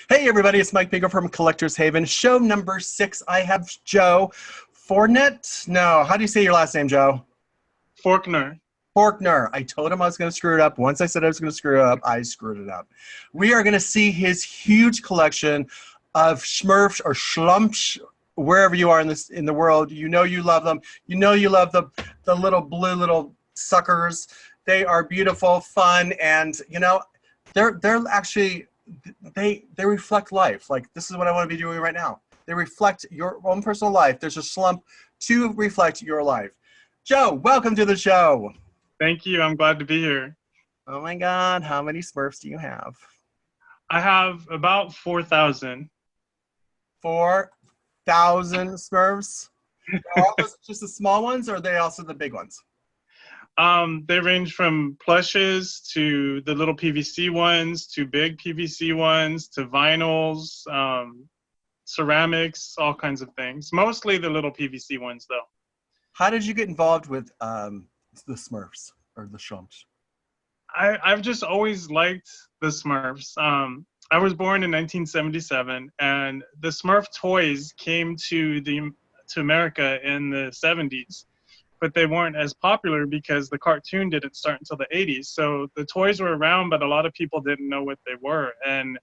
Hey everybody, it's Mike Pingel from Collector's Haven. Show number 6. I have Joe Forkner. No, how do you say your last name, Joe? Forkner. Forkner. I told him I was going to screw it up. Once I said I was going to screw it up, I screwed it up. We are going to see his huge collection of Smurfs or Schlumps, wherever you are in the world. You know you love them. You know you love the little blue little suckers. They are beautiful, fun, and they're actually they reflect life. Like, this is what I want to be doing right now. They reflect your own personal life. There's a slump to reflect your life. Joe, welcome to the show. Thank you. I'm glad to be here. Oh my God, how many Smurfs do you have? I have about 4,000. 4,000 Smurfs? Are all those just the small ones, or are they also the big ones? They range from plushes to the little PVC ones to big PVC ones to vinyls, ceramics, all kinds of things. Mostly the little PVC ones, though. How did you get involved with the Smurfs or the Schlumps? I've just always liked the Smurfs. I was born in 1977, and the Smurf toys came to America in the 70s, but they weren't as popular because the cartoon didn't start until the 80s. So the toys were around, but a lot of people didn't know what they were. And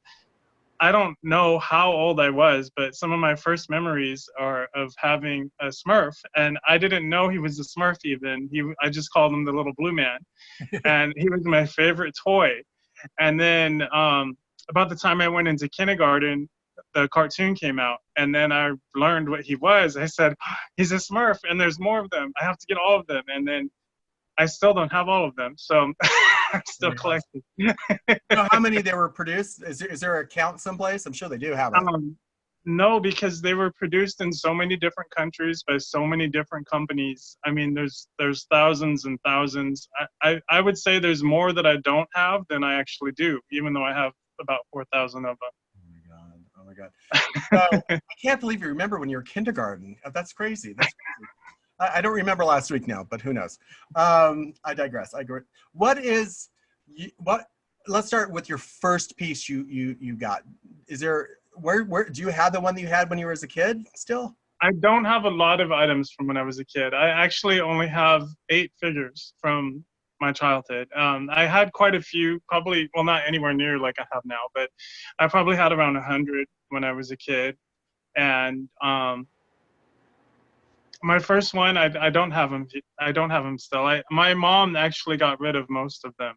I don't know how old I was, but some of my first memories are of having a Smurf, and I didn't know he was a Smurf even. I just called him the little blue man, and he was my favorite toy. And then about the time I went into kindergarten, the cartoon came out, and then I learned what he was. I said, he's a Smurf, and there's more of them. I have to get all of them. And then I still don't have all of them, so I'm still collecting. You know how many they were produced? Is there a count someplace? I'm sure they do have it. No, because they were produced in so many different countries by so many different companies. I mean, there's thousands and thousands. I would say there's more that I don't have than I actually do, even though I have about 4,000 of them. Oh my God. So, I can't believe you remember when you were kindergarten. That's crazy. That's crazy. I don't remember last week now, but who knows? I digress. Let's start with your first piece you got. Is there, where do you have the one that you had when you were as a kid still? I don't have a lot of items from when I was a kid. I actually only have 8 figures from my childhood. I had quite a few, probably, well, not anywhere near like I have now, but I probably had around 100 when I was a kid. And my first one, I don't have him. I don't have him still. My mom actually got rid of most of them,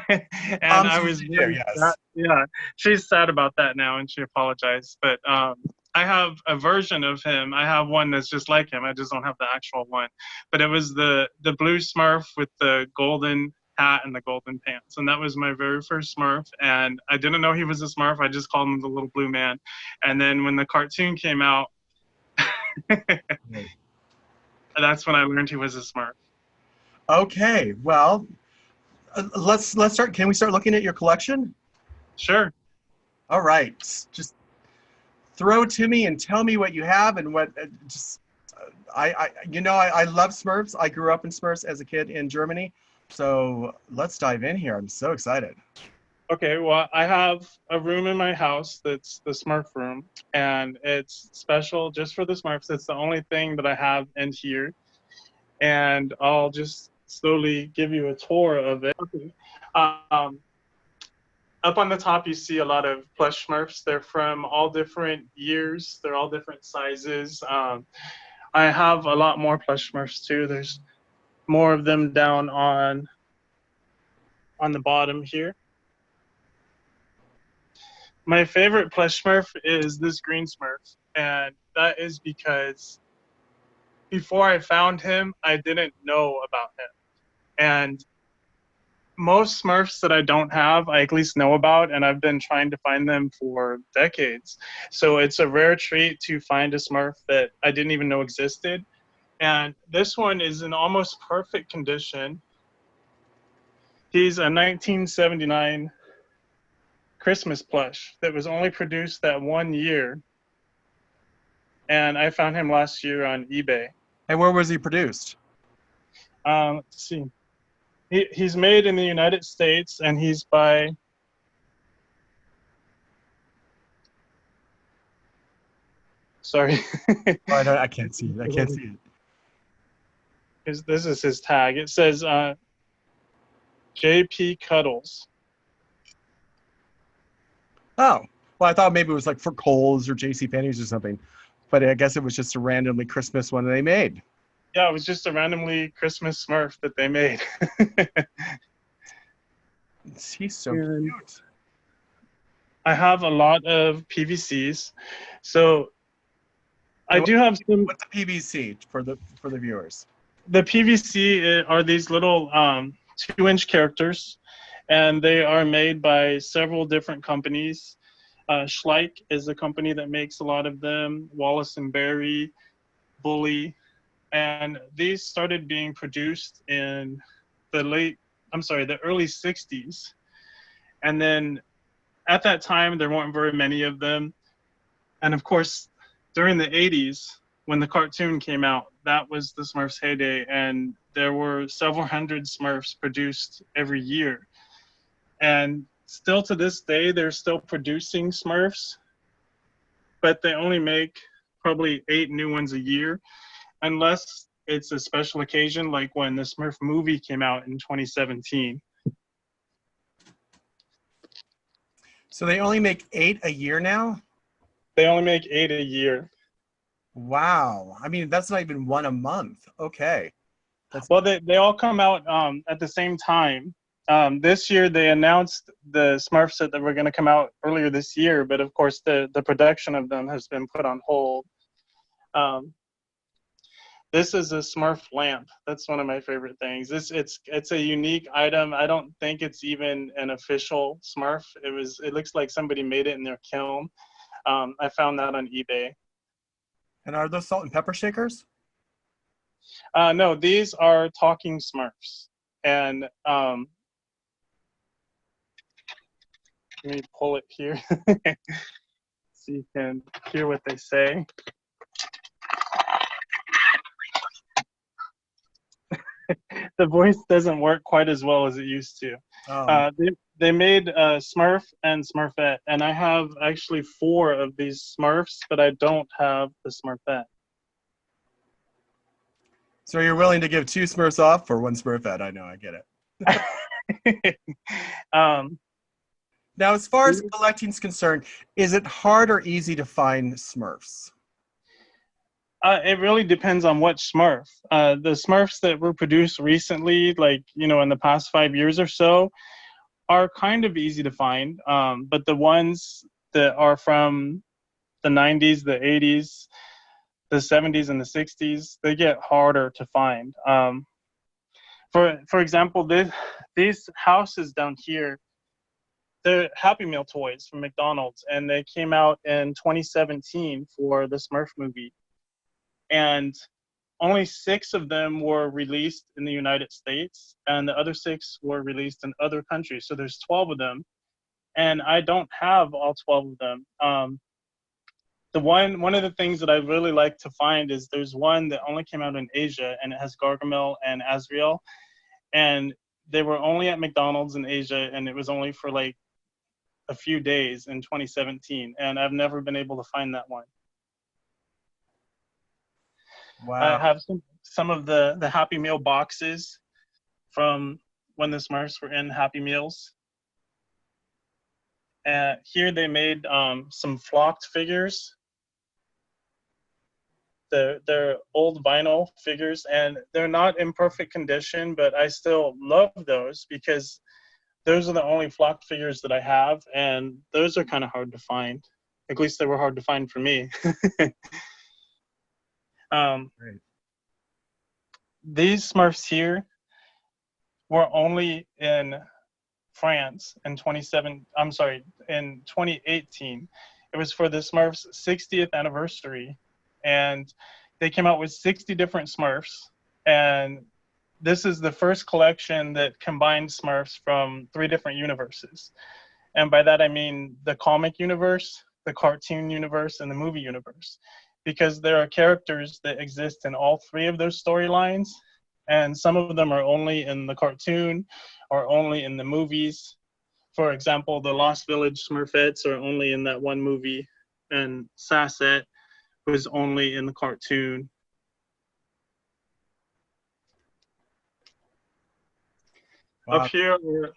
and I was very sad. Yeah, she's sad about that now, and she apologized. But I have a version of him. I have one that's just like him. I just don't have the actual one. But it was the blue Smurf with the golden hat and the golden pants, and that was my very first Smurf. And I didn't know he was a Smurf. I just called him the little blue man. And then when the cartoon came out, that's when I learned he was a Smurf. Okay, well, let's start. Can we start looking at your collection? Sure. All right, just throw it to me and tell me what you have and what. I love Smurfs. I grew up in Smurfs as a kid in Germany, so let's dive in here. I'm so excited. Okay, well, I have a room in my house that's the Smurf room, and it's special just for the Smurfs. It's the only thing that I have in here, and I'll just slowly give you a tour of it. Okay. Up on the top, you see a lot of plush Smurfs. They're from all different years. They're all different sizes. I have a lot more plush Smurfs too. There's more of them down on the bottom here. My favorite plush Smurf is this green Smurf, and that is because before I found him, I didn't know about him. And most Smurfs that I don't have, I at least know about, and I've been trying to find them for decades. So it's a rare treat to find a Smurf that I didn't even know existed. And this one is in almost perfect condition. He's a 1979 Christmas plush that was only produced that one year, and I found him last year on eBay. And where was he produced? Let's see. He's made in the United States, and he's by Sorry. Oh, I can't see it. I can't see it. This is his tag. It says JP Cuddles. Oh, well, I thought maybe it was like for Kohl's or J.C. Penney's or something, but I guess it was just a randomly Christmas one they made. Yeah, it was just a randomly Christmas Smurf that they made. He's so And cute. I have a lot of PVCs, so I And do have some. what's a PVC for the viewers? The PVC are these little 2-inch characters, and they are made by several different companies. Schleich is a company that makes a lot of them. Wallace and Berry, Bully, and these started being produced in the early 60s. And then at that time, there weren't very many of them. And of course, during the 80s, when the cartoon came out, that was the Smurfs' heyday, and there were several hundred Smurfs produced every year. And still to this day, they're still producing Smurfs, but they only make probably 8 new ones a year, unless it's a special occasion like when the Smurf movie came out in 2017. So they only make 8 a year now? They only make 8 a year. Wow. I mean, that's not even one a month. Okay. Well, they all come out at the same time. This year, they announced the Smurfs that were going to come out earlier this year, but of course, the production of them has been put on hold. This is a Smurf lamp. That's one of my favorite things. It's a unique item. I don't think it's even an official Smurf. It looks like somebody made it in their kiln. I found that on eBay. And are those salt and pepper shakers? No, these are talking Smurfs. And let me pull it here so you can hear what they say. The voice doesn't work quite as well as it used to. They made Smurf and Smurfette, and I have actually 4 of these Smurfs, but I don't have the Smurfette. So you're willing to give 2 Smurfs off for 1 Smurfette? I know, I get it. Now, as far as collecting is concerned, is it hard or easy to find Smurfs? It really depends on what Smurf. The Smurfs that were produced recently, like, in the past 5 years or so, are kind of easy to find. But the ones that are from the 90s, the 80s, the 70s, and the 60s, they get harder to find. For example, these houses down here, they're Happy Meal toys from McDonald's, and they came out in 2017 for the Smurf movie. And only 6 of them were released in the United States, and the other 6 were released in other countries. So there's 12 of them, and I don't have all 12 of them. One of the things that I really like to find is there's one that only came out in Asia, and it has Gargamel and Azrael, and they were only at McDonald's in Asia, and it was only for like a few days in 2017, and I've never been able to find that one. Wow. I have some of the Happy Meal boxes from when the Smurfs were in Happy Meals. Here they made some flocked figures. They're old vinyl figures, and they're not in perfect condition, but I still love those because those are the only flocked figures that I have, and those are kind of hard to find. At least they were hard to find for me. Great. These Smurfs here were only in France in 2018. It was for the Smurfs' 60th anniversary, and they came out with 60 different Smurfs, and this is the first collection that combined Smurfs from 3 different universes. And by that I mean the comic universe, the cartoon universe, and the movie universe, because there are characters that exist in all 3 of those storylines, and some of them are only in the cartoon or only in the movies. For example, the Lost Village Smurfettes are only in that one movie, and Sassette was only in the cartoon. Wow. Up here are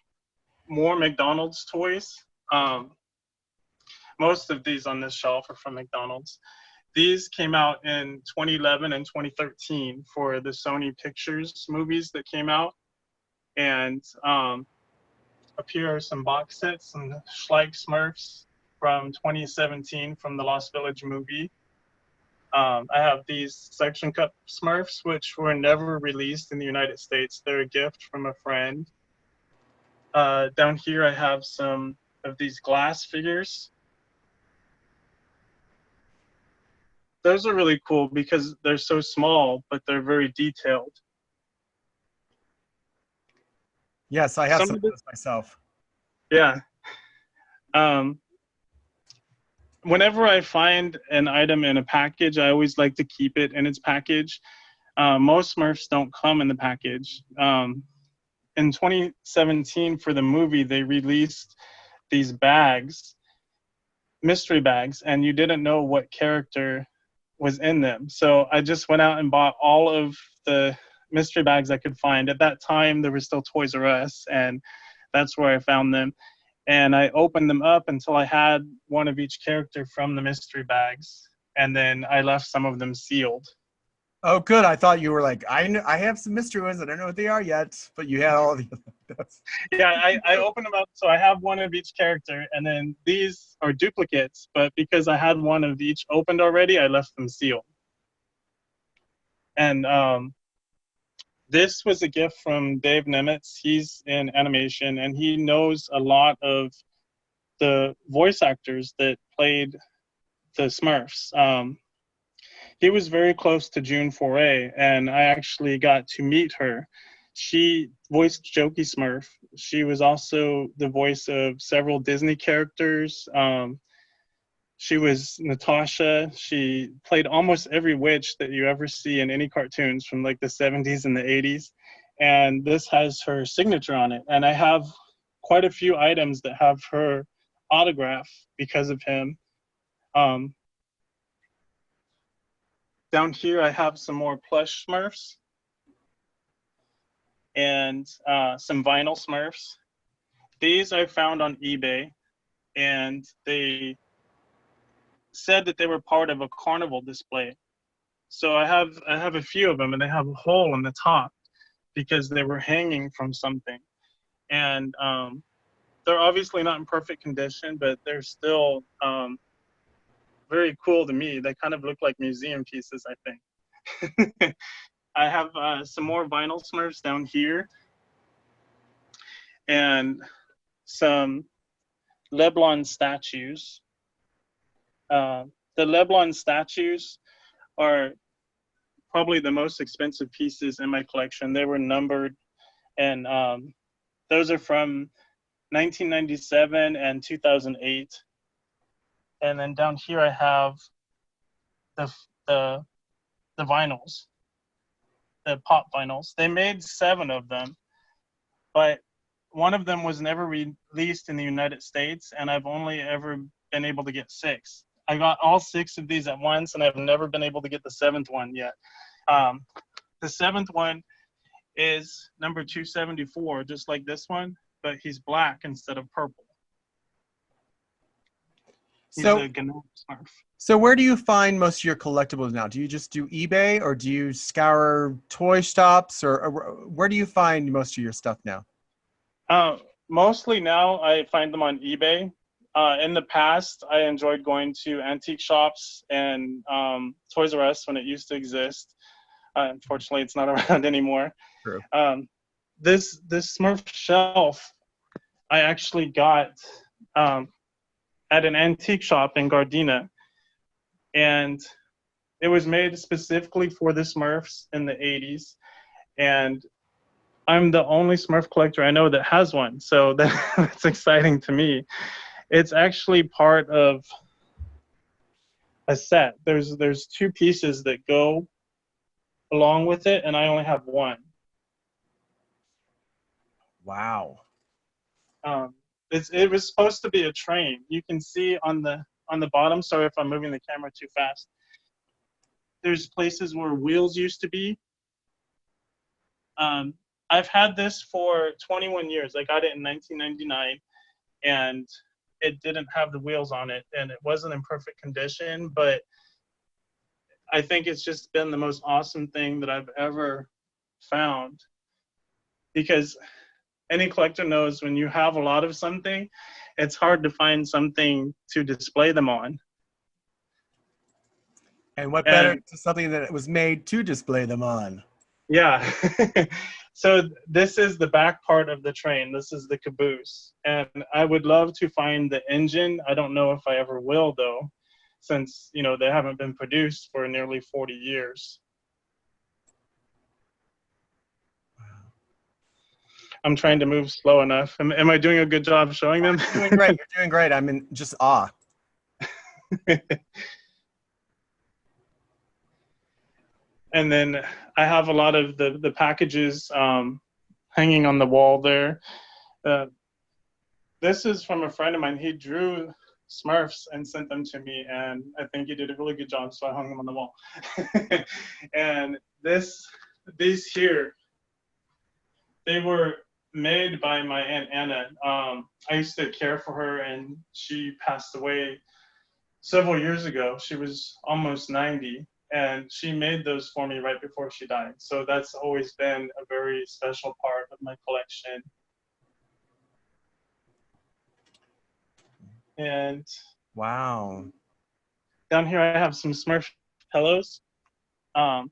more McDonald's toys. Most of these on this shelf are from McDonald's. These came out in 2011 and 2013 for the Sony Pictures movies that came out. And up here are some box sets, some Schleich Smurfs from 2017 from the Lost Village movie. I have these section cup Smurfs, which were never released in the United States. They're a gift from a friend. Down here, I have some of these glass figures. Those are really cool because they're so small, but they're very detailed. Yes, I have some of those myself. Yeah. Whenever I find an item in a package, I always like to keep it in its package. Most Smurfs don't come in the package. In 2017, for the movie, they released these bags, mystery bags, and you didn't know what character was in them. So I just went out and bought all of the mystery bags I could find. At that time, there was still Toys R Us, and that's where I found them. And I opened them up until I had one of each character from the mystery bags, and then I left some of them sealed. Oh, good. I thought you were like, I have some mystery ones. I don't know what they are yet, but you had all the others. Yeah, I opened them up, so I have one of each character, and then these are duplicates, but because I had one of each opened already, I left them sealed. And this was a gift from Dave Nemetz. He's in animation, and he knows a lot of the voice actors that played the Smurfs. He was very close to June Foray, and I actually got to meet her. She voiced Jokey Smurf. She was also the voice of several Disney characters. She was Natasha. She played almost every witch that you ever see in any cartoons from like the 70s and the 80s. And this has her signature on it. And I have quite a few items that have her autograph because of him. Down here, I have some more plush Smurfs and some vinyl Smurfs. These I found on eBay, and they said that they were part of a carnival display. So I have a few of them, and they have a hole in the top because they were hanging from something. And they're obviously not in perfect condition, but they're still very cool to me. They kind of look like museum pieces, I think. I have some more vinyl Smurfs down here, and some Leblon statues. The Leblon statues are probably the most expensive pieces in my collection. They were numbered, and those are from 1997 and 2008. And then down here I have the vinyls, the pop vinyls. They made 7 of them, but one of them was never released in the United States, and I've only ever been able to get 6. I got all 6 of these at once, and I've never been able to get the 7th one yet. The 7th one is number 274, just like this one, but he's black instead of purple. He's a Gnome Smurf. So where do you find most of your collectibles now? Do you just do eBay, or do you scour toy shops, or where do you find most of your stuff now? Mostly now I find them on eBay. In the past, I enjoyed going to antique shops and Toys R Us when it used to exist. Unfortunately, it's not around anymore. True. This Smurf shelf I actually got at an antique shop in Gardena, and it was made specifically for the Smurfs in the 80s, and I'm the only Smurf collector I know that has one, so that's exciting to me. It's actually part of a set. There's 2 pieces that go along with it, and I only have one. Wow. It was supposed to be a train. You can see on the bottom. Sorry if I'm moving the camera too fast. there's places where wheels used to be. I've had this for 21 years. I got it in 1999, and it didn't have the wheels on it, and it wasn't in perfect condition, but I think it's just been the most awesome thing that I've ever found, because any collector knows when you have a lot of something, it's hard to find something to display them on. And what better to something that was made to display them on? Yeah. So this is the back part of the train. This is the caboose. And I would love to find the engine. I don't know if I ever will, though, since, you know, they haven't been produced for nearly 40 years. I'm trying to move slow enough. Am I doing a good job showing them? You're doing great. You're doing great. I'm in just awe. And then I have a lot of the packages hanging on the wall there. This is from a friend of mine. He drew Smurfs and sent them to me, and I think he did a really good job, so I hung them on the wall. And these here, they were made by my Aunt Anna. I used to care for her, and she passed away several years ago. She was almost 90. And she made those for me right before she died. So that's always been a very special part of my collection. And wow. Down here I have some Smurf pillows. A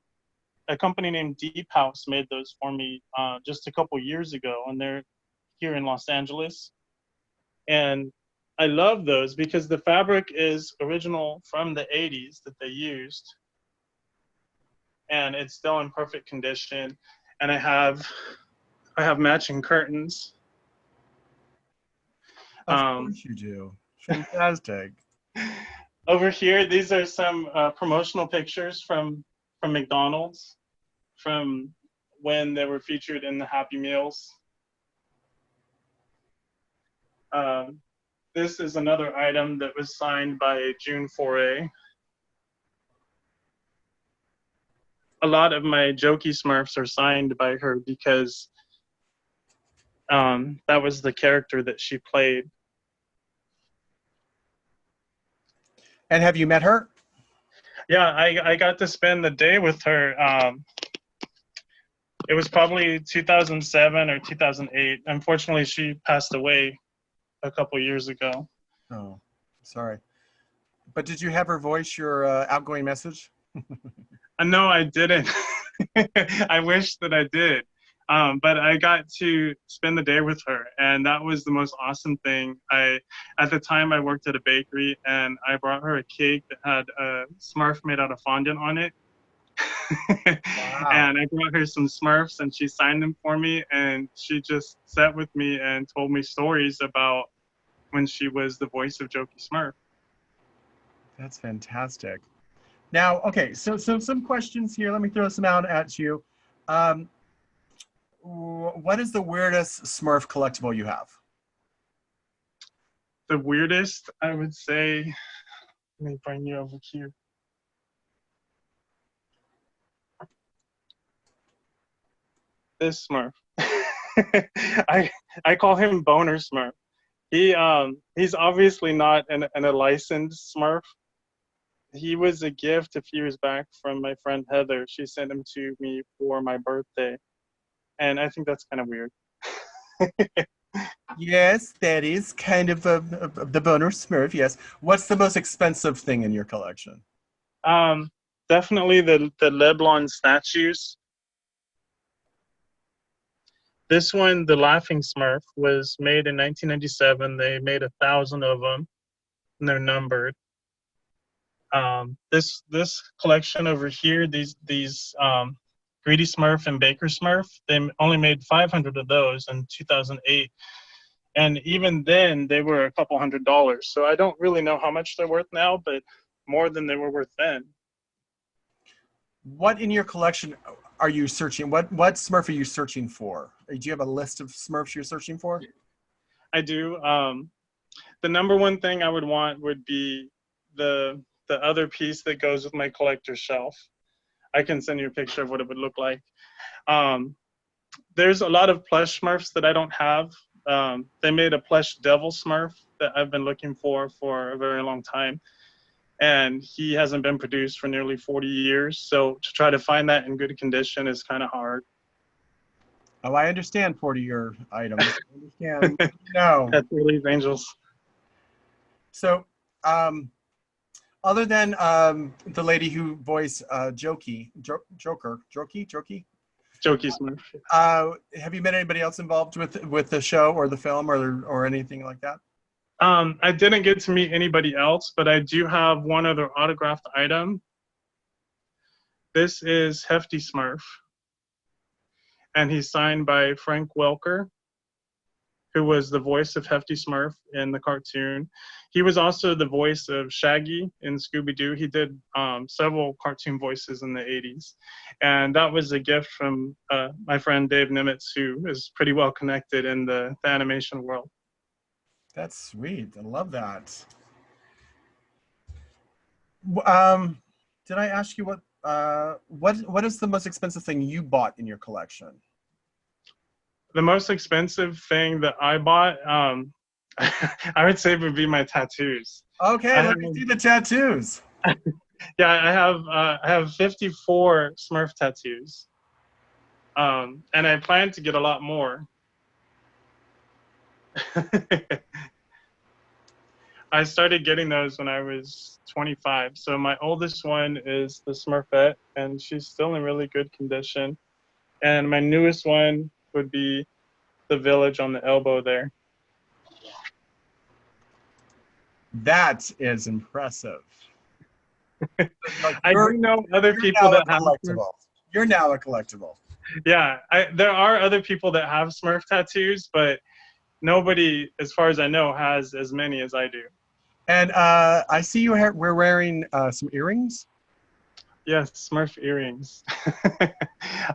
company named Deep House made those for me just a couple years ago, and they're here in Los Angeles. And I love those because the fabric is original from the 80s that they used. And it's still in perfect condition. And I have matching curtains. Of course you do. Fantastic. Over here, these are some promotional pictures from McDonald's, from when they were featured in the Happy Meals. This is another item that was signed by June Foray. A lot of my jokey Smurfs are signed by her because that was the character that she played. And have you met her? Yeah, I got to spend the day with her. It was probably 2007 or 2008. Unfortunately, she passed away a couple years ago. Oh, sorry. But did you have her voice your outgoing message? No, I didn't. I wish that I did. But I got to spend the day with her, and that was the most awesome thing. At the time, I worked at a bakery, and I brought her a cake that had a Smurf made out of fondant on it. Wow. And I brought her some Smurfs, and she signed them for me, and she just sat with me and told me stories about when she was the voice of Jokey Smurf. That's fantastic. Now, okay, so some questions here. Let me throw some out at you. What is the weirdest Smurf collectible you have? The weirdest, I would say, let me bring you over here. This Smurf. I call him Boner Smurf. He's obviously not a licensed Smurf. He was a gift a few years back from my friend Heather. She sent him to me for my birthday. And I think that's kind of weird. Yes, that is kind of the Boner Smurf, yes. What's the most expensive thing in your collection? Definitely the Leblon statues. This one, the Laughing Smurf, was made in 1997. They made 1,000 of them, and they're numbered. This collection over here, these Greedy Smurf and Baker Smurf, they only made 500 of those in 2008. And even then, they were a couple $100. So I don't really know how much they're worth now, but more than they were worth then. What in your collection are you searching? What Smurf are you searching for? Do you have a list of Smurfs you're searching for? I do. The number one thing I would want would be the other piece that goes with my collector's shelf. I can send you a picture of what it would look like. There's a lot of plush Smurfs that I don't have. They made a plush devil Smurf that I've been looking for a very long time. And he hasn't been produced for nearly 40 years. So to try to find that in good condition is kind of hard. Oh, I understand 40-year items. I understand. No. That's Release Angels. So, other than the lady who voiced Jokey Smurf. have you met anybody else involved with the show or the film or anything like that? I didn't get to meet anybody else, but I do have one other autographed item. This is Hefty Smurf, and he's signed by Frank Welker, who was the voice of Hefty Smurf in the cartoon. He was also the voice of Shaggy in Scooby-Doo. He did several cartoon voices in the 80s. And that was a gift from my friend Dave Nimitz, who is pretty well connected in the animation world. That's sweet. I love that. Did I ask you what is the most expensive thing you bought in your collection? The most expensive thing that I bought, I would say would be my tattoos. Okay, let me see the tattoos. Yeah, I have 54 Smurf tattoos, and I plan to get a lot more. I started getting those when I was 25. So my oldest one is the Smurfette, and she's still in really good condition. And my newest one would be the village on the elbow there. That is impressive. Like, I do know other people that have collectible. You're now a collectible. Yeah, there are other people that have Smurf tattoos, but nobody, as far as I know, has as many as I do. And I see you we're wearing some earrings. Yes, Smurf earrings.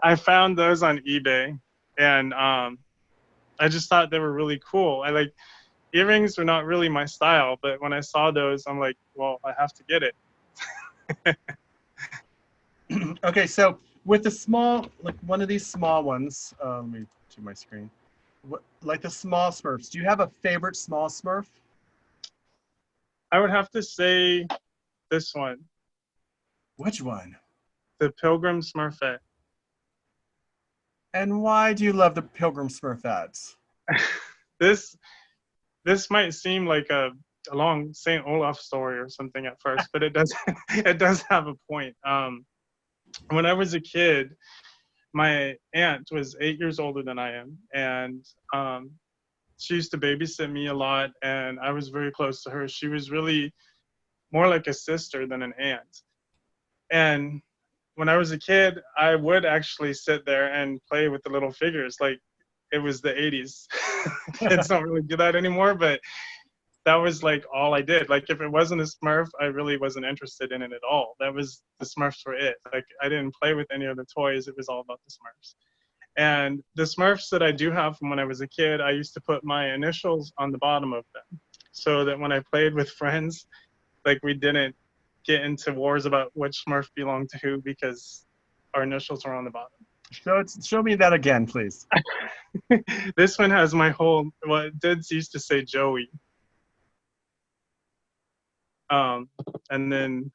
I found those on eBay, and I just thought they were really cool. Earrings are not really my style, but when I saw those, I'm like, well, I have to get it. Okay, so with the small, like one of these small ones, let me do my screen. Like the small Smurfs, do you have a favorite small Smurf? I would have to say this one. Which one? The Pilgrim Smurfette. And why do you love the Pilgrim Smurfettes? This might seem like a long St. Olaf story or something at first, but it does it does have a point. When I was a kid, my aunt was 8 years older than I am, and she used to babysit me a lot, and I was very close to her. She was really more like a sister than an aunt. And when I was a kid, I would actually sit there and play with the little figures. Like, it was the 80s. Kids don't really do that anymore, but that was like all I did. Like, if it wasn't a Smurf, I really wasn't interested in it at all. That was, the Smurfs were it. Like, I didn't play with any other toys. It was all about the Smurfs. And the Smurfs that I do have from when I was a kid, I used to put my initials on the bottom of them, so that when I played with friends, like, we didn't get into wars about which Smurf belonged to who, because our initials are on the bottom. Show me that again, please. This one has my whole, well, Dids used to say Joey. And then,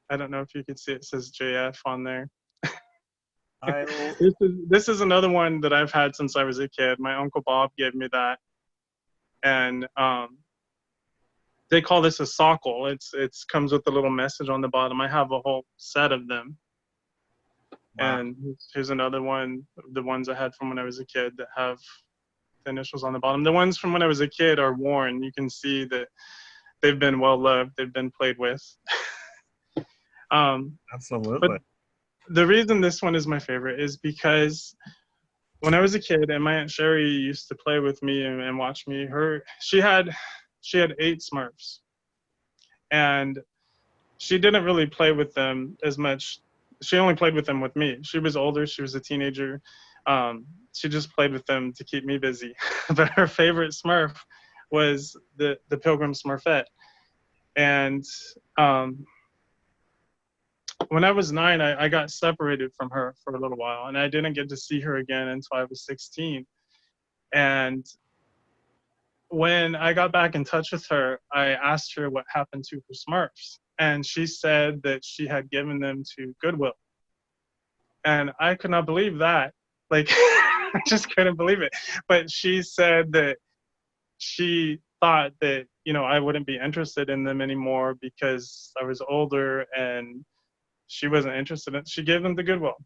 I don't know if you could see, it says JF on there. This is another one that I've had since I was a kid. My Uncle Bob gave me that. And they call this a sockle. It comes with a little message on the bottom. I have a whole set of them. Wow. And here's another one, the ones I had from when I was a kid that have the initials on the bottom. The ones from when I was a kid are worn. You can see that they've been well loved. They've been played with. Absolutely. But the reason this one is my favorite is because when I was a kid, and my Aunt Sherry used to play with me and watch me, she had 8 Smurfs. And she didn't really play with them as much. She only played with them with me. She was older. She was a teenager. She just played with them to keep me busy. But her favorite Smurf was the Pilgrim Smurfette. And when I was 9, I got separated from her for a little while, and I didn't get to see her again until I was 16. And when I got back in touch with her, I asked her what happened to her Smurfs. And she said that she had given them to Goodwill. And I could not believe that. Like, I just couldn't believe it. But she said that she thought that, you know, I wouldn't be interested in them anymore because I was older and she wasn't interested in it. She gave them to Goodwill.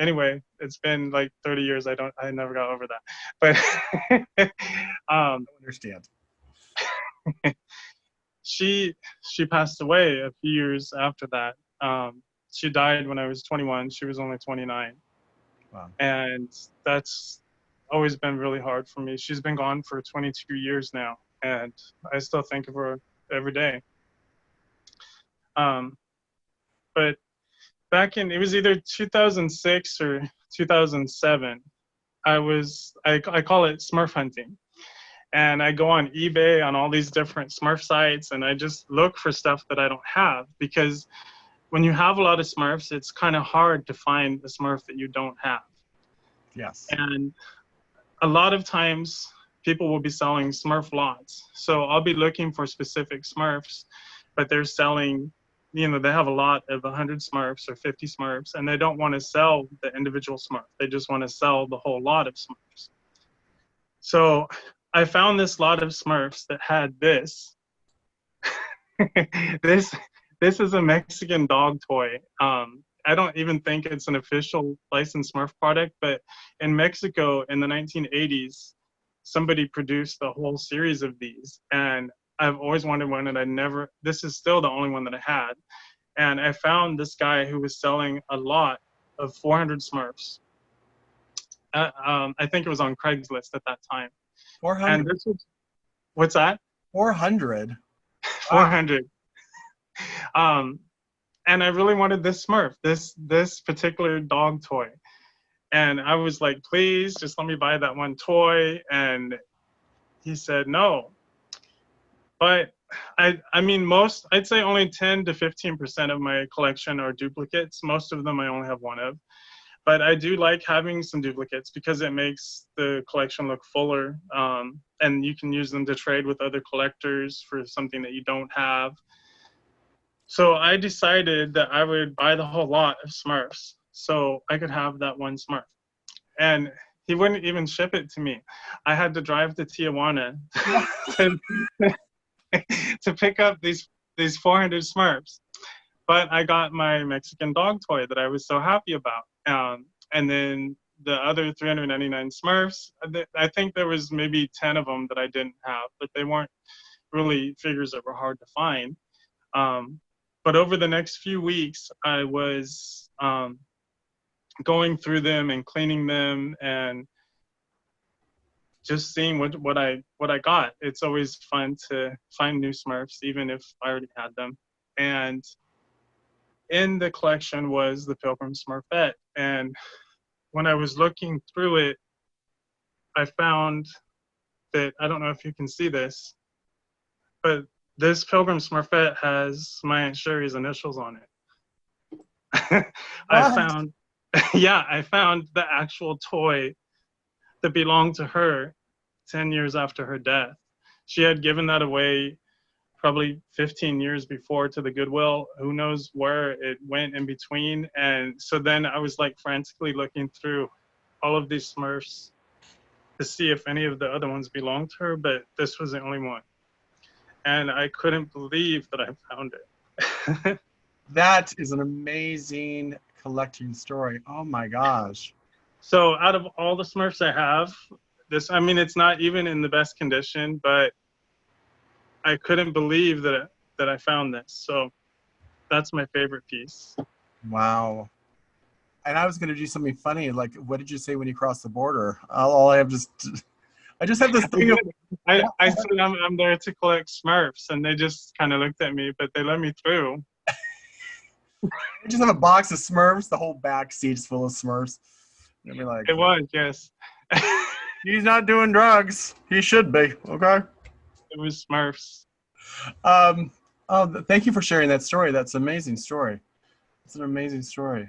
Anyway, it's been like 30 years. I never got over that. But I understand. she passed away a few years after that. She died when I was 21. She was only 29. Wow. And that's always been really hard for me. She's been gone for 22 years now, and I still think of her every day. But back in, it was either 2006 or 2007, I call it Smurf hunting. And I go on eBay, on all these different Smurf sites, and I just look for stuff that I don't have, because when you have a lot of Smurfs, it's kind of hard to find a Smurf that you don't have. Yes. And a lot of times people will be selling Smurf lots. So I'll be looking for specific Smurfs, but they're selling, you know, they have a lot of 100 Smurfs or 50 Smurfs, and they don't want to sell the individual Smurf. They just want to sell the whole lot of Smurfs. So I found this lot of Smurfs that had this. This is a Mexican dog toy. I don't even think it's an official licensed Smurf product, but in Mexico in the 1980s, somebody produced a whole series of these. And I've always wanted one, and this is still the only one that I had. And I found this guy who was selling a lot of 400 Smurfs. I think it was on Craigslist at that time. 400. And this was, what's that? 400. 400. And I really wanted this Smurf, this particular dog toy. And I was like, please, just let me buy that one toy. And he said no. But I mean, I'd say only 10 to 15% of my collection are duplicates. Most of them I only have one of. But I do like having some duplicates because it makes the collection look fuller. And you can use them to trade with other collectors for something that you don't have. So I decided that I would buy the whole lot of Smurfs so I could have that one Smurf. And he wouldn't even ship it to me. I had to drive to Tijuana to pick up these 400 Smurfs. But I got my Mexican dog toy that I was so happy about. And then the other 399 Smurfs, I think there was maybe 10 of them that I didn't have, but they weren't really figures that were hard to find. But over the next few weeks, I was going through them and cleaning them and just seeing what I got. It's always fun to find new Smurfs, even if I already had them. And in the collection was the Pilgrim Smurfette. And when I was looking through it, I found that, I don't know if you can see this, but this Pilgrim Smurfette has my Aunt Sherry's initials on it. I found the actual toy that belonged to her 10 years after her death. She had given that away probably 15 years before to the Goodwill. Who knows where it went in between. And so then I was like frantically looking through all of these Smurfs to see if any of the other ones belonged to her, but this was the only one. And I couldn't believe that I found it. That is an amazing collecting story. Oh my gosh. So out of all the Smurfs I have, I mean, it's not even in the best condition, but I couldn't believe that I found this. So that's my favorite piece. Wow. And I was going to do something funny. Like, what did you say when you crossed the border? I have I just have this thing of, I said I'm there to collect Smurfs, and they just kind of looked at me, but they let me through. I just have a box of Smurfs. The whole back seat's full of Smurfs. And be like, it was, yes. He's not doing drugs. He should be. Okay. It was Smurfs. Thank you for sharing that story. That's an amazing story. It's an amazing story.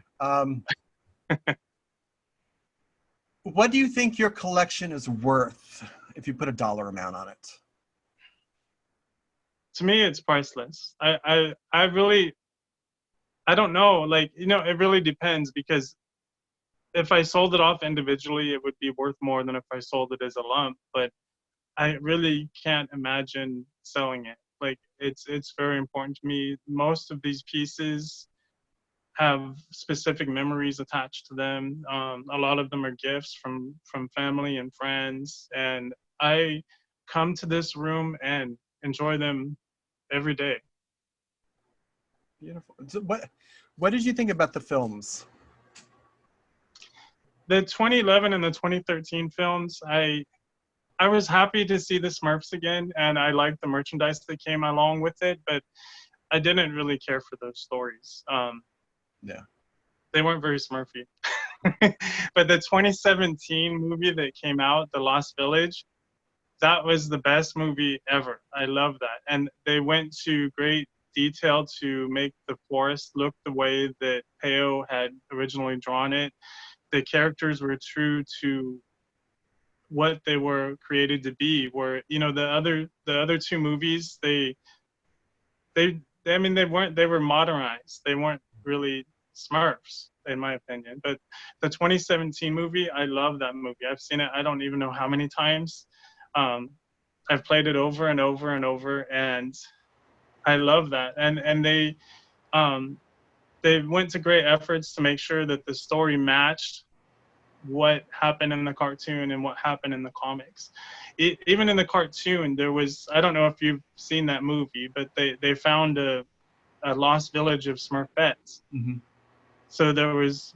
What do you think your collection is worth if you put a dollar amount on it? To me, it's priceless. I really, I don't know. Like, you know, it really depends because if I sold it off individually, it would be worth more than if I sold it as a lump. But I really can't imagine selling it. Like, it's very important to me. Most of these pieces have specific memories attached to them. A lot of them are gifts from family and friends, and I come to this room and enjoy them every day. Beautiful. So what did you think about the films? The 2011 and the 2013 films, I was happy to see the Smurfs again, and I liked the merchandise that came along with it, but I didn't really care for those stories. Yeah. They weren't very Smurfy. But the 2017 movie that came out, The Lost Village, that was the best movie ever. I love that. And they went to great detail to make the forest look the way that Peo had originally drawn it. The characters were true to what they were created to be. Where, you know, the other two movies, I mean, they were modernized. They weren't really Smurfs, in my opinion. But the 2017 movie, I love that movie. I've seen it, I don't even know how many times. Um, I've played it over and over and over, and I love that. And they went to great efforts to make sure that the story matched what happened in the cartoon and what happened in the comics. Even in the cartoon, there was, I don't know if you've seen that movie, but they found a lost village of Smurfettes. Mm-hmm. So there was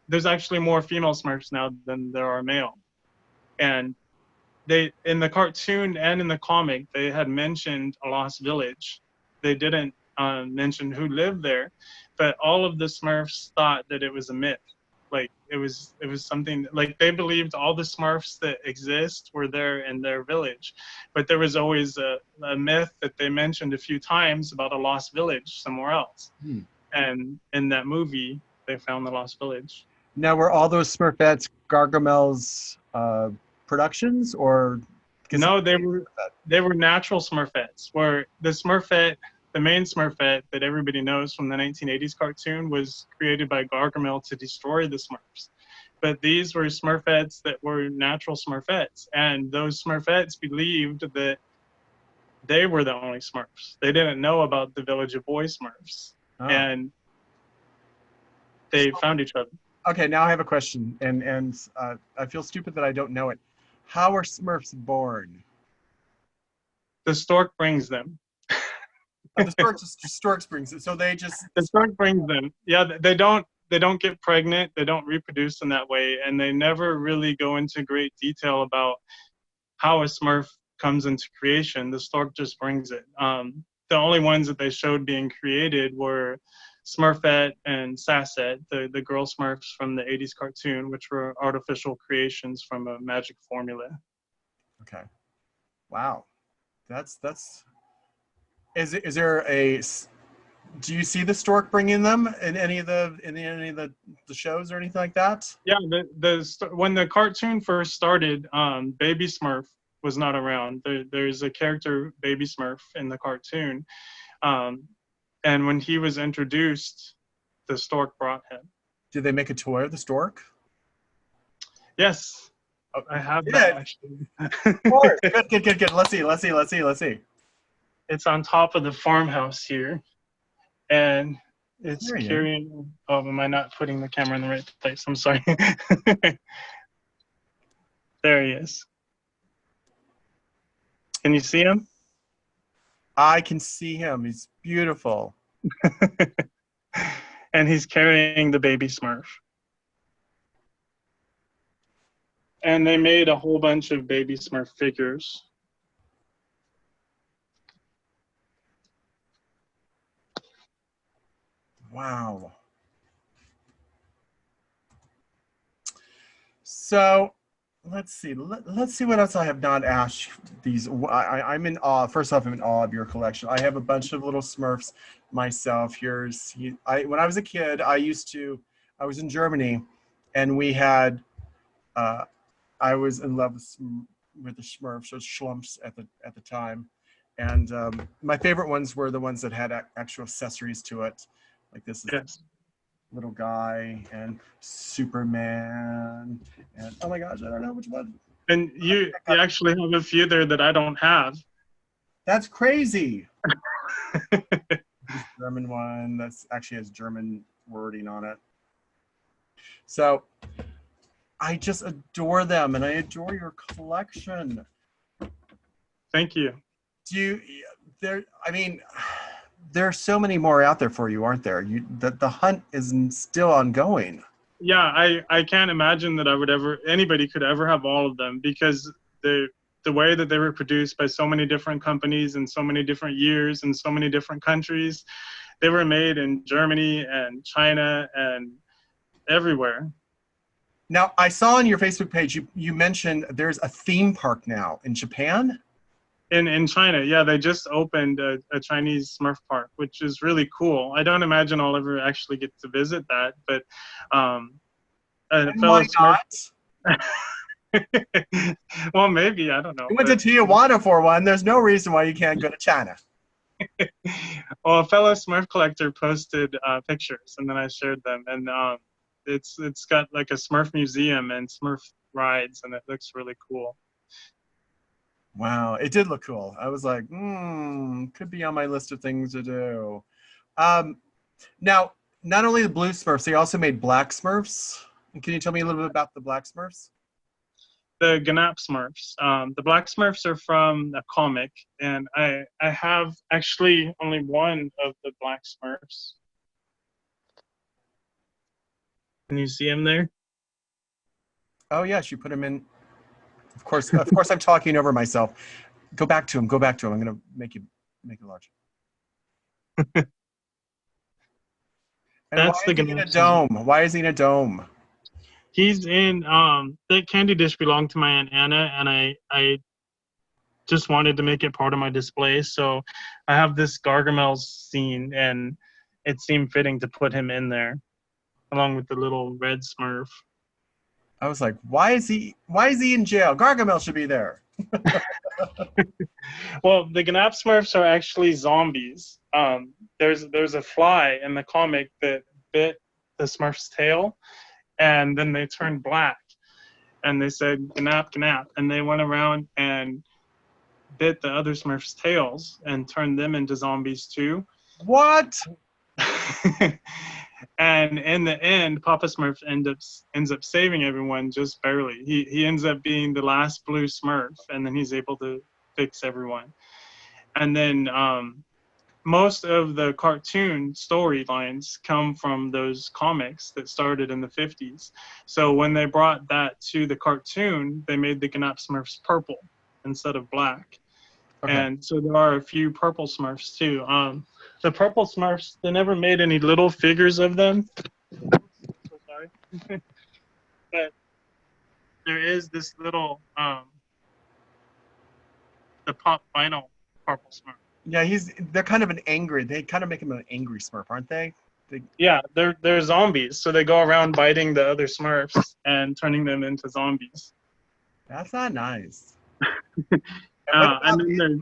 there's actually more female Smurfs now than there are male. And they, in the cartoon and in the comic, they had mentioned a lost village. They didn't mention who lived there, but all of the Smurfs thought that it was a myth. Like it was something, like they believed all the Smurfs that exist were there in their village, but there was always a myth that they mentioned a few times about a lost village somewhere else. And in that movie, they found the lost village. Now, were all those Smurfettes Gargamel's productions, or? No, they were natural Smurfettes. Where the main Smurfette that everybody knows from the 1980s cartoon, was created by Gargamel to destroy the Smurfs. But these were Smurfettes that were natural Smurfettes, and those Smurfettes believed that they were the only Smurfs. They didn't know about the Village of Boy Smurfs, and they found each other. Okay, now I have a question, and I feel stupid that I don't know it. How are Smurfs born? The stork brings them. The stork brings it, so they just. The stork brings them. Yeah, they don't get pregnant. They don't reproduce in that way, and they never really go into great detail about how a Smurf comes into creation. The stork just brings it. The only ones that they showed being created were Smurfette and Sassette, the girl Smurfs from the 80s cartoon, which were artificial creations from a magic formula. Okay. Wow. That's. Is there a? Do you see the stork bringing them in any of the shows or anything like that? Yeah, when the cartoon first started, Baby Smurf was not around. There's a character, Baby Smurf, in the cartoon, and when he was introduced, the stork brought him. Did they make a toy of the stork? Yes, I have that actually. Of course. Good. Let's see. It's on top of the farmhouse here, and it's carrying. Oh, am I not putting the camera in the right place? I'm sorry. There he is. Can you see him? I can see him. He's beautiful. And he's carrying the baby Smurf. And they made a whole bunch of baby Smurf figures. Wow. So let's see. Let's see what else I have not asked these. I'm in awe. First off, I'm in awe of your collection. I have a bunch of little Smurfs myself. When I was a kid, I was in Germany, and we had, uh, I was in love with the Smurfs or Schlumps at the time, and my favorite ones were the ones that had actual accessories to it, like this is Yes. little guy and Superman, and oh my gosh, I don't know which one. And you actually have a few there that I don't have. That's crazy. This German one that's actually has German wording on it. So I just adore them, and I adore your collection. Thank you. Do you there? I mean, there are so many more out there for you, aren't there? The hunt is still ongoing. Yeah, I can't imagine that anybody could ever have all of them, because the way that they were produced by so many different companies in so many different years and so many different countries. They were made in Germany and China and everywhere. Now, I saw on your Facebook page you mentioned there's a theme park now in Japan. In China, yeah, they just opened a Chinese Smurf park, which is really cool. I don't imagine I'll ever actually get to visit that, but a And fellow why Smurf. not? Well, maybe, I don't know. You went to Tijuana for one. There's no reason why you can't go to China. Well, a fellow Smurf collector posted pictures, and then I shared them, and it's got like a Smurf museum and Smurf rides, and it looks really cool. Wow, it did look cool. I was like, could be on my list of things to do. Now, not only the blue Smurfs, they also made black Smurfs. Can you tell me a little bit about the black Smurfs? The Gnap Smurfs. The black Smurfs are from a comic, and I have actually only one of the black Smurfs. Can you see him there? Oh yes, you put him in. Of course, I'm talking over myself. Go back to him. Go back to him. I'm gonna make it large. And That's why the is he in a Gnap dome? Smurf. Why is he in a dome? He's in that candy dish belonged to my Aunt Anna, and I just wanted to make it part of my display. So I have this Gargamel scene, and it seemed fitting to put him in there along with the little red Smurf. I was like, why is he in jail? Gargamel should be there. Well, the Gnap Smurfs are actually zombies. There's a fly in the comic that bit the Smurf's tail, and then they turned black, and they said Gnap Gnap, and they went around and bit the other Smurfs' tails and turned them into zombies too. What? And in the end, Papa Smurf ends up saving everyone just barely. He ends up being the last blue Smurf, and then he's able to fix everyone. And then most of the cartoon storylines come from those comics that started in the 50s. So when they brought that to the cartoon, they made the Gnap Smurfs purple instead of black. Okay. And so there are a few purple Smurfs too. The purple Smurfs, they never made any little figures of them. So sorry. But there is this little, the pop vinyl purple Smurf. Yeah, they're kind of they kind of make him an angry Smurf, aren't they? Yeah, they're zombies. So they go around biting the other Smurfs and turning them into zombies. That's not nice. And then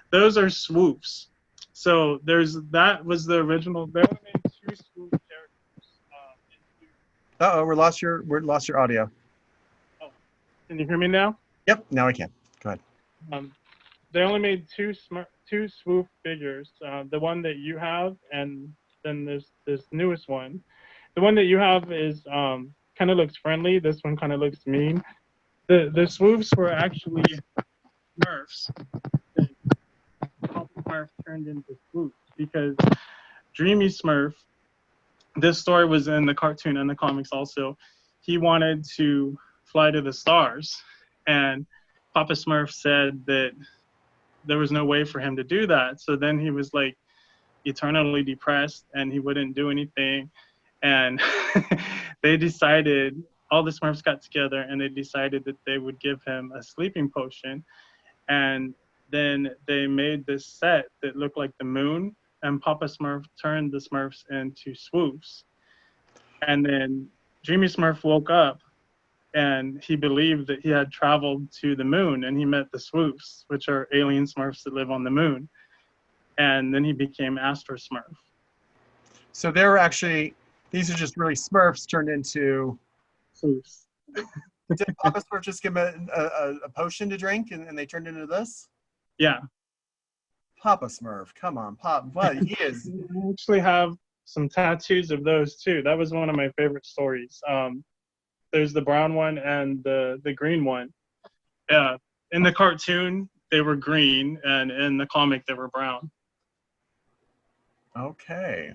those are swoofs. So that was the original. They only made 2 swoof characters. We lost your audio. Oh, can you hear me now? Yep, now I can. Go ahead. They only made 2 swoof figures. The one that you have, and then there's this newest one. The one that you have is kind of looks friendly. This one kind of looks mean. The swoofs were actually Smurfs. Papa Smurf turned into swoofs because Dreamy Smurf, this story was in the cartoon and the comics also, he wanted to fly to the stars, and Papa Smurf said that there was no way for him to do that. So then he was like eternally depressed, and he wouldn't do anything, and they decided all the Smurfs got together and they decided that they would give him a sleeping potion. And then they made this set that looked like the moon, and Papa Smurf turned the Smurfs into swoofs. And then Dreamy Smurf woke up and he believed that he had traveled to the moon and he met the swoofs, which are alien Smurfs that live on the moon. And then he became Astro Smurf. So they're actually, these are just really Smurfs turned into swoofs. Did Papa Smurf just give him a potion to drink and they turned into this? Yeah. Papa Smurf, come on, Pop. What? He is. I actually have some tattoos of those too. That was one of my favorite stories. There's the brown one and the green one. Yeah. In the cartoon, they were green, and in the comic, they were brown. Okay.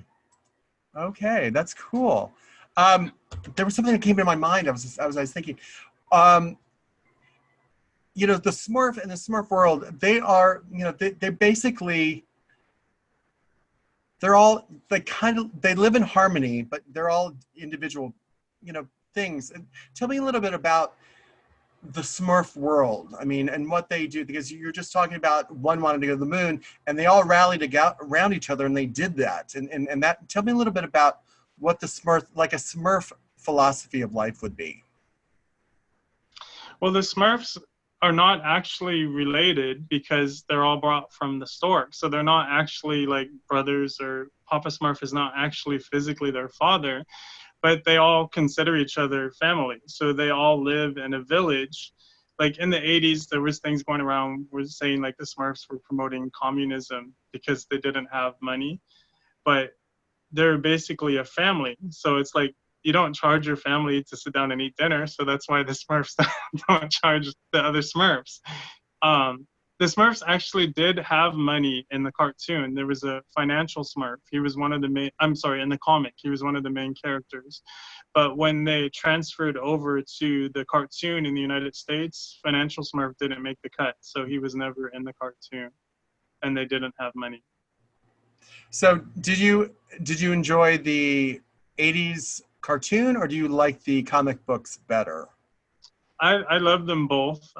Okay, that's cool. There was something that came into my mind. I was thinking, you know, the Smurf and the Smurf world, they are, you know, they basically, they're all, they live in harmony, but they're all individual, you know, things. And tell me a little bit about the Smurf world. I mean, and what they do, because you're just talking about one wanted to go to the moon, and they all rallied around each other, and they did that. And that, tell me a little bit about what the Smurf, like a Smurf philosophy of life would be. Well, the Smurfs are not actually related because they're all brought from the stork. So they're not actually like brothers, or Papa Smurf is not actually physically their father, but they all consider each other family. So they all live in a village. Like in the 80s, there was things going around was saying like the Smurfs were promoting communism because they didn't have money, but they're basically a family. So it's like, you don't charge your family to sit down and eat dinner. So that's why the Smurfs don't charge the other Smurfs. The Smurfs actually did have money in the cartoon. There was a financial Smurf. He was one of the main, I'm sorry, in the comic, he was one of the main characters. But when they transferred over to the cartoon in the United States, financial Smurf didn't make the cut. So he was never in the cartoon, and they didn't have money. So did you enjoy the 80s cartoon, or do you like the comic books better? I love them both.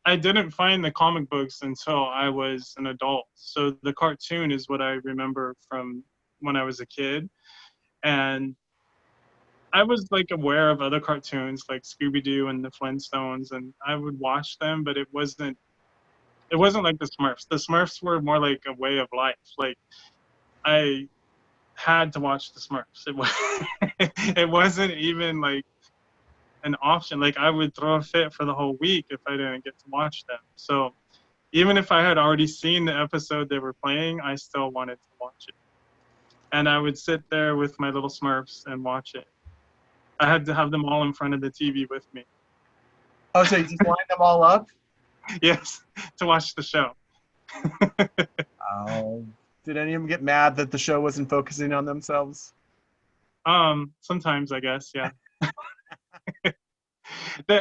I didn't find the comic books until I was an adult. So the cartoon is what I remember from when I was a kid. And I was like aware of other cartoons like Scooby-Doo and the Flintstones, and I would watch them, but it wasn't like the Smurfs. The Smurfs were more like a way of life. Like I had to watch the Smurfs. It wasn't even like an option. Like I would throw a fit for the whole week if I didn't get to watch them. So even if I had already seen the episode they were playing, I still wanted to watch it. And I would sit there with my little Smurfs and watch it. I had to have them all in front of the TV with me. Oh, so you just line them all up? Yes, to watch the show. Oh, did any of them get mad that the show wasn't focusing on themselves? Sometimes, I guess, yeah.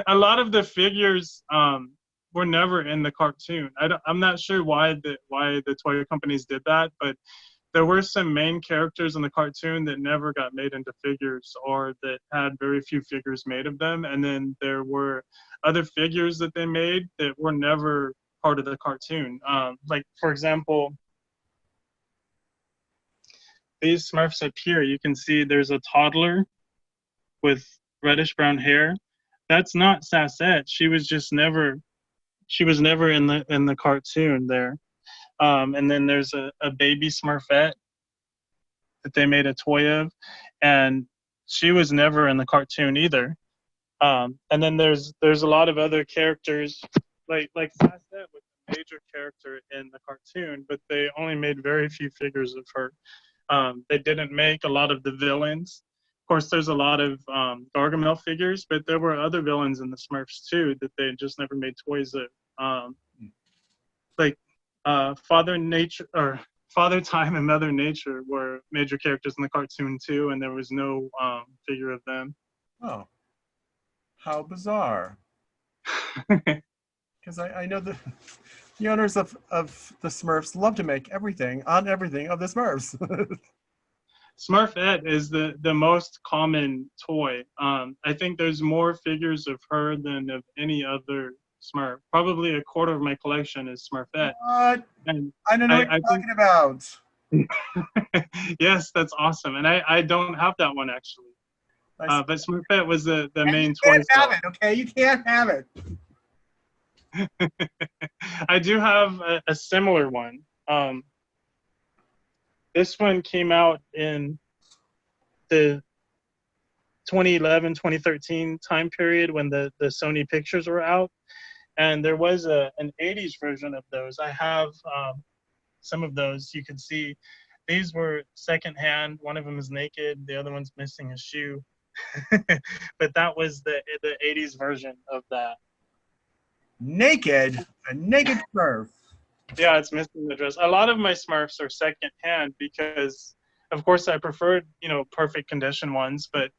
A lot of the figures were never in the cartoon. I'm not sure why the toy companies did that, but there were some main characters in the cartoon that never got made into figures, or that had very few figures made of them. And then there were other figures that they made that were never part of the cartoon. Like, for example, these Smurfs up here, you can see there's a toddler with reddish brown hair. That's not Sassette. She was never in the cartoon there. And then there's a baby Smurfette that they made a toy of, and she was never in the cartoon either. And then there's a lot of other characters, like Sassette was a major character in the cartoon, but they only made very few figures of her. They didn't make a lot of the villains. Of course, there's a lot of Gargamel figures, but there were other villains in the Smurfs too that they just never made toys of. Like Father Nature, or Father Time and Mother Nature were major characters in the cartoon too, and there was no figure of them. Oh, how bizarre! Because I know the owners of the Smurfs love to make everything of the Smurfs. Smurfette is the most common toy. I think there's more figures of her than of any other Smurf. Probably a quarter of my collection is Smurfette. What? And I don't know what I you're think talking about. yes, that's awesome. And I don't have that one actually. Nice. But Smurfette was the And main you toy. can't have it, okay? You can't have it. I do have a similar one. This one came out in the 2011, 2013 time period when the Sony pictures were out. And there was an 80s version of those. I have some of those. You can see these were secondhand. One of them is naked. The other one's missing a shoe. But that was the 80s version of that. Naked? A naked Smurf. Yeah, it's missing the dress. A lot of my Smurfs are secondhand because, of course, I preferred, perfect condition ones, but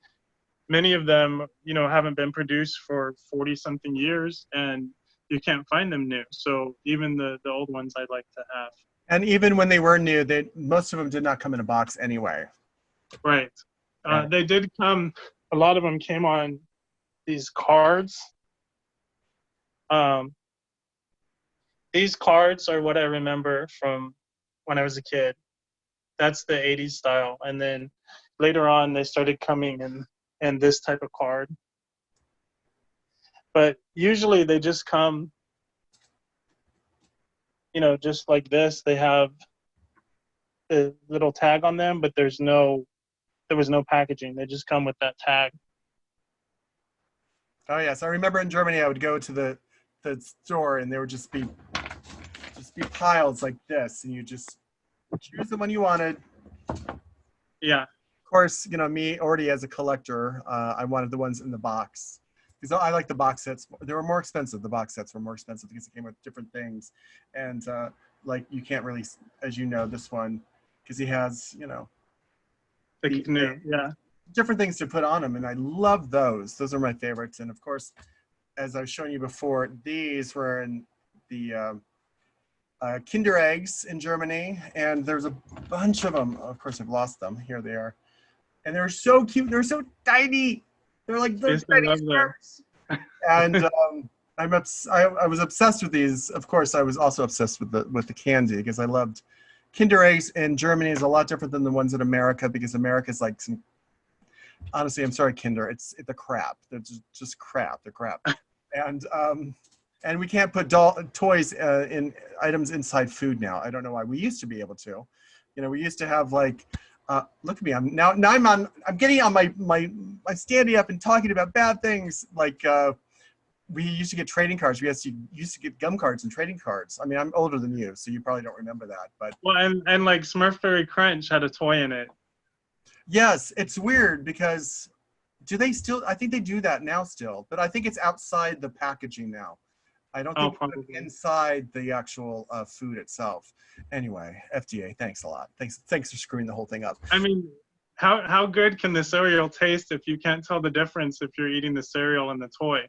many of them, haven't been produced for 40-something years, and you can't find them new. So even the old ones I'd like to have. And even when they were new, most of them did not come in a box anyway. Right. Yeah. They did come, a lot of them came on these cards. These cards are what I remember from when I was a kid. That's the 80s style. And then later on, they started coming in this type of card. But usually they just come, just like this. They have a little tag on them, but there was no packaging. They just come with that tag. Oh yes, I remember in Germany I would go to the store and there would just be piles like this, and you just choose the one you wanted. Yeah. Of course, me already as a collector, I wanted the ones in the box because I like the box sets. They were more expensive. The box sets were more expensive because it came with different things, and like you can't really, as you know, this one because he has The canoe. Yeah. different things to put on them, and I love those. Those are my favorites, and of course, as I was showing you before, these were in the Kinder eggs in Germany, and there's a bunch of them. Of course, I've lost them. Here they are, and they're so cute. They're so tiny. They're like Yes, tiny I love Smurfs. And I was obsessed with these. Of course, I was also obsessed with the candy because I loved Kinder eggs in Germany is a lot different than the ones in America because America's like some. Honestly, I'm sorry, Kinder. It's the crap. They're just crap. They're crap. And we can't put toys in items inside food now. I don't know why. We used to be able to. We used to have like, look at me. I'm getting on my standing up and talking about bad things. Like we used to get trading cards. We used to get gum cards and trading cards. I mean, I'm older than you, so you probably don't remember that. But well, and like Smurfberry Crunch had a toy in it. yes, it's weird because do they still? I think they do that now still, but I think it's outside the packaging now. I don't think it's inside the actual food itself. Anyway, FDA, thanks a lot. Thanks for screwing the whole thing up. I mean, how good can the cereal taste if you can't tell the difference if you're eating the cereal and the toy?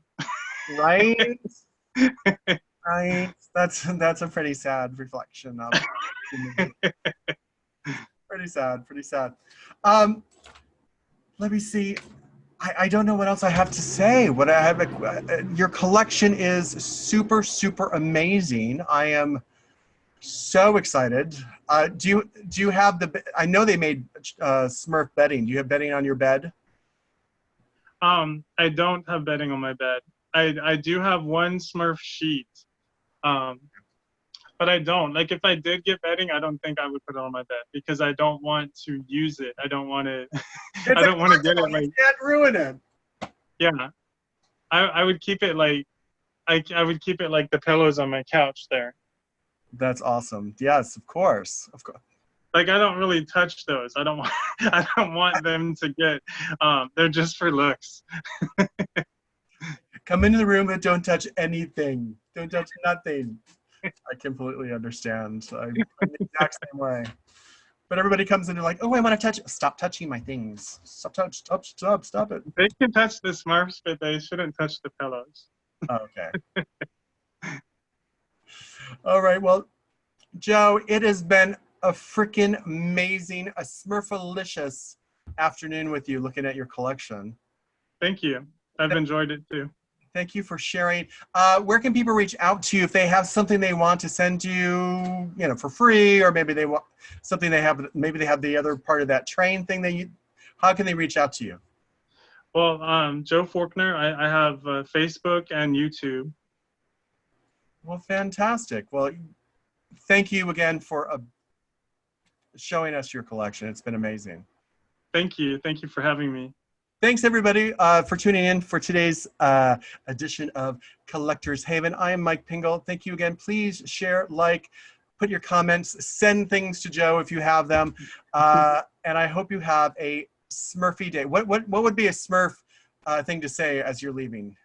Right? Right. That's a pretty sad reflection of pretty sad. Let me see. I don't know what else I have to say. What I have, your collection is super, super amazing. I am so excited. Do you have I know they made Smurf bedding. Do you have bedding on your bed? I don't have bedding on my bed. I do have one Smurf sheet. But I don't. Like, if I did get bedding, I don't think I would put it on my bed because I don't want to use it. I don't want to. I don't want to get it. Like, you can't ruin it. Yeah, I would keep it like, I would keep it like the pillows on my couch there. That's awesome. Yes, of course. Like, I don't really touch those. I don't want. I don't want them to get. They're just for looks. Come into the room and don't touch anything. Don't touch nothing. I completely understand. I'm the exact same way. But everybody comes in and like, oh, I want to touch. Stop touching my things. Stop it. They can touch the Smurfs, but they shouldn't touch the pillows. Okay. All right. Well, Joe, it has been a freaking amazing, a Smurfalicious afternoon with you looking at your collection. Thank you. I've enjoyed it too. Thank you for sharing. Where can people reach out to you if they have something they want to send you, you know, for free, or maybe they want something they have, maybe they have the other part of that train thing that you, how can they reach out to you? Well, Joe Forkner, I have Facebook and YouTube. Well, fantastic. Well, thank you again for showing us your collection. It's been amazing. Thank you. Thank you for having me. Thanks, everybody, for tuning in for today's edition of Collector's Haven. I am Mike Pingel. Thank you again. Please share, like, put your comments, send things to Joe if you have them. And I hope you have a Smurfy day. What would be a Smurf thing to say as you're leaving?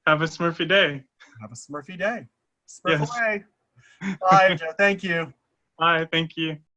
Have a Smurfy day. Have a Smurfy day. Smurf Yes. away. Bye, Joe. Thank you. Bye. Thank you.